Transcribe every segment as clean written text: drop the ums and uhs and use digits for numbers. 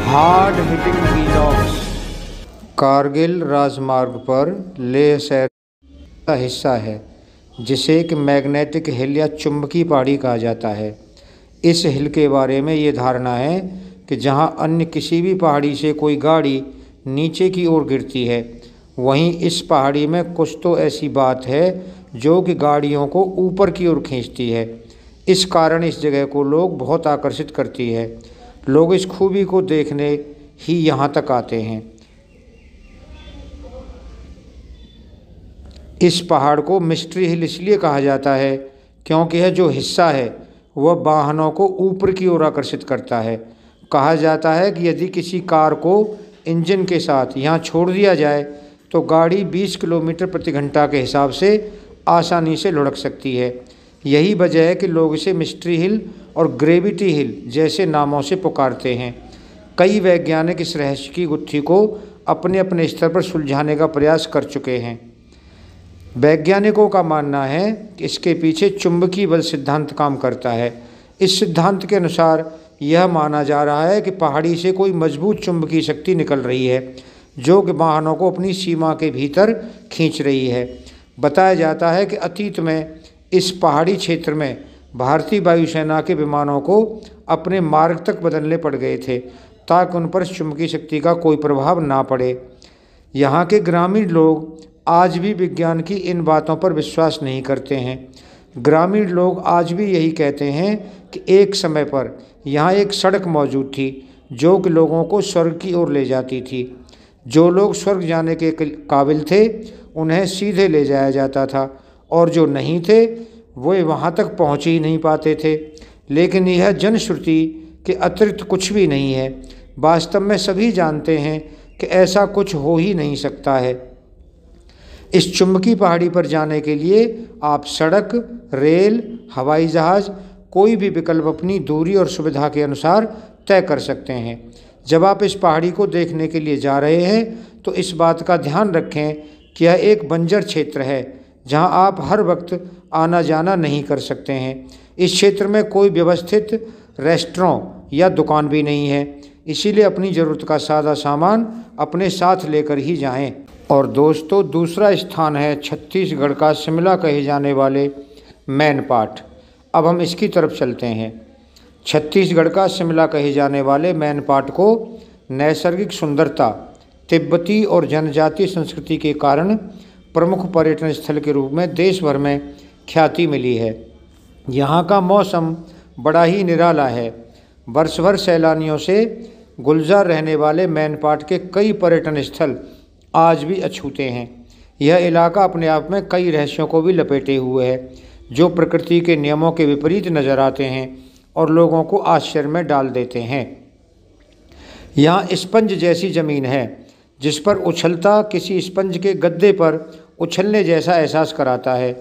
Hard hitting व्हीलॉग्स। Kargil राजमार्ग पर लेह शहर का हिस्सा है जिसे एक मैग्नेटिक हिल या चुंबकीय पहाड़ी कहा जाता है। इस हिल के बारे में ये धारणा है कि जहाँ अन्य किसी भी पहाड़ी से कोई गाड़ी नीचे की ओर गिरती है, वहीं इस पहाड़ी में कुछ तो ऐसी बात है जो कि गाड़ियों को ऊपर की ओर खींचती है। इस कारण इस जगह को लोग बहुत आकर्षित करती है। लोग इस खूबी को देखने ही यहाँ तक आते हैं। इस पहाड़ को मिस्ट्री हिल इसलिए कहा जाता है क्योंकि यह जो हिस्सा है वह वाहनों को ऊपर की ओर आकर्षित करता है। कहा जाता है कि यदि किसी कार को इंजन के साथ यहाँ छोड़ दिया जाए तो गाड़ी 20 किलोमीटर प्रति घंटा के हिसाब से आसानी से लुढ़क सकती है। यही वजह है कि लोग इसे मिस्ट्री हिल और ग्रेविटी हिल जैसे नामों से पुकारते हैं। कई वैज्ञानिक इस रहस्य की गुत्थी को अपने अपने स्तर पर सुलझाने का प्रयास कर चुके हैं। वैज्ञानिकों का मानना है कि इसके पीछे चुंबकीय बल सिद्धांत काम करता है। इस सिद्धांत के अनुसार यह माना जा रहा है कि पहाड़ी से कोई मजबूत चुंबकीय शक्ति निकल रही है जो कि वाहनों को अपनी सीमा के भीतर खींच रही है। बताया जाता है कि अतीत में इस पहाड़ी क्षेत्र में भारतीय वायुसेना के विमानों को अपने मार्ग तक बदलने पड़ गए थे ताकि उन पर चुंबकीय शक्ति का कोई प्रभाव ना पड़े। यहाँ के ग्रामीण लोग आज भी विज्ञान की इन बातों पर विश्वास नहीं करते हैं। ग्रामीण लोग आज भी यही कहते हैं कि एक समय पर यहाँ एक सड़क मौजूद थी जो कि लोगों को स्वर्ग की ओर ले जाती थी। जो लोग स्वर्ग जाने के काबिल थे उन्हें सीधे ले जाया जाता था और जो नहीं थे वे वहाँ तक पहुँच ही नहीं पाते थे। लेकिन यह जनश्रुति के अतिरिक्त कुछ भी नहीं है। वास्तव में सभी जानते हैं कि ऐसा कुछ हो ही नहीं सकता है। इस चुंबकीय पहाड़ी पर जाने के लिए आप सड़क, रेल, हवाई जहाज़ कोई भी विकल्प अपनी दूरी और सुविधा के अनुसार तय कर सकते हैं। जब आप इस पहाड़ी को देखने के लिए जा रहे हैं तो इस बात का ध्यान रखें कि यह एक बंजर क्षेत्र है जहां आप हर वक्त आना जाना नहीं कर सकते हैं। इस क्षेत्र में कोई व्यवस्थित रेस्टोरेंट या दुकान भी नहीं है, इसीलिए अपनी ज़रूरत का सादा सामान अपने साथ लेकर ही जाएं। और दोस्तों, दूसरा स्थान है छत्तीसगढ़ का शिमला कहे जाने वाले मैनपाट। अब हम इसकी तरफ चलते हैं। छत्तीसगढ़ का शिमला कहे जाने वाले मैनपाट को नैसर्गिक सुंदरता, तिब्बती और जनजातीय संस्कृति के कारण प्रमुख पर्यटन स्थल के रूप में देश भर में ख्याति मिली है। यहाँ का मौसम बड़ा ही निराला है। वर्ष भर सैलानियों से गुलजार रहने वाले मैनपाट के कई पर्यटन स्थल आज भी अछूते हैं। यह इलाका अपने आप में कई रहस्यों को भी लपेटे हुए है जो प्रकृति के नियमों के विपरीत नजर आते हैं और लोगों को आश्चर्य में डाल देते हैं। यहाँ स्पंज जैसी ज़मीन है जिस पर उछलता किसी स्पंज के गद्दे पर उछलने जैसा एहसास कराता है।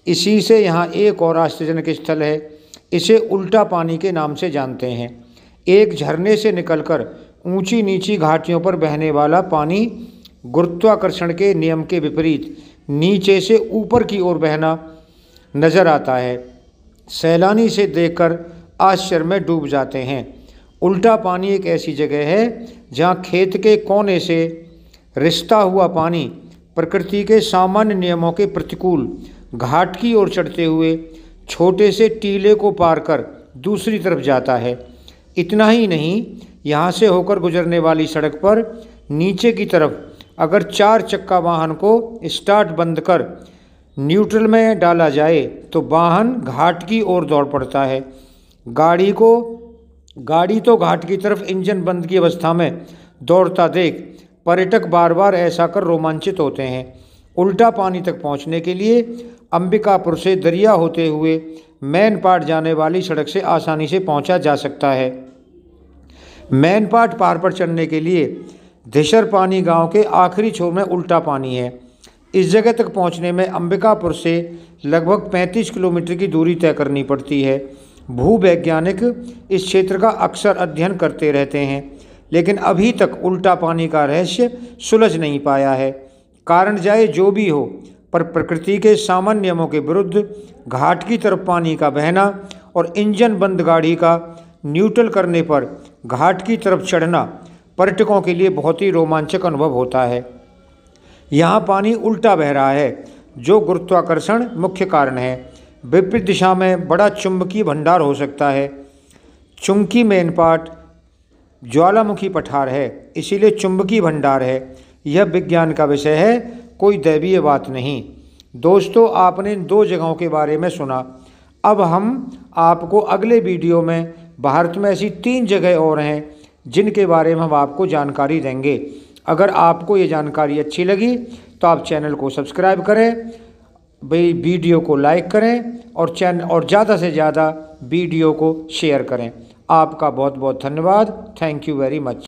इसी से यहाँ एक और आश्चर्यजनक स्थल है। इसे उल्टा पानी के नाम से जानते हैं। एक झरने से निकलकर ऊंची नीची घाटियों पर बहने वाला पानी गुरुत्वाकर्षण के नियम के विपरीत नीचे से ऊपर की ओर बहना नजर आता है। सैलानी से देखकर आश्चर्य में डूब जाते हैं। उल्टा पानी एक ऐसी जगह है जहाँ खेत के कोने से रिसता हुआ पानी प्रकृति के सामान्य नियमों के प्रतिकूल घाट की ओर चढ़ते हुए छोटे से टीले को पार कर दूसरी तरफ जाता है। इतना ही नहीं, यहाँ से होकर गुजरने वाली सड़क पर नीचे की तरफ अगर 4 चक्का वाहन को स्टार्ट बंद कर न्यूट्रल में डाला जाए तो वाहन घाट की ओर दौड़ पड़ता है। गाड़ी तो घाट की तरफ इंजन बंद की अवस्था में दौड़ता देख पर्यटक बार बार ऐसा कर रोमांचित होते हैं। उल्टा पानी तक पहुंचने के लिए अंबिकापुर से दरिया होते हुए मैनपाट जाने वाली सड़क से आसानी से पहुंचा जा सकता है। मैनपाट पहाड़ पर चढ़ने के लिए धिशर पानी गांव के आखिरी छोर में उल्टा पानी है। इस जगह तक पहुंचने में अंबिकापुर से लगभग 35 किलोमीटर की दूरी तय करनी पड़ती है। भूवैज्ञानिक इस क्षेत्र का अक्सर अध्ययन करते रहते हैं लेकिन अभी तक उल्टा पानी का रहस्य सुलझ नहीं पाया है। कारण चाहे जो भी हो, पर प्रकृति के सामान्य नियमों के विरुद्ध घाट की तरफ पानी का बहना और इंजन बंद गाड़ी का न्यूट्रल करने पर घाट की तरफ चढ़ना पर्यटकों के लिए बहुत ही रोमांचक अनुभव होता है। यहाँ पानी उल्टा बह रहा है, जो गुरुत्वाकर्षण मुख्य कारण है। विपरीत दिशा में बड़ा चुंबकीय भंडार हो सकता है। चुंबकी मेनपाट ज्वालामुखी पठार है, इसीलिए चुंबकीय भंडार है। यह विज्ञान का विषय है, कोई दैवीय बात नहीं। दोस्तों, आपने इन 2 जगहों के बारे में सुना। अब हम आपको अगले वीडियो में भारत में ऐसी 3 जगह और हैं जिनके बारे में हम आपको जानकारी देंगे। अगर आपको ये जानकारी अच्छी लगी तो आप चैनल को सब्सक्राइब करें, वीडियो को लाइक करें और ज़्यादा से ज़्यादा वीडियो को शेयर करें। आपका बहुत बहुत धन्यवाद। Thank you very much.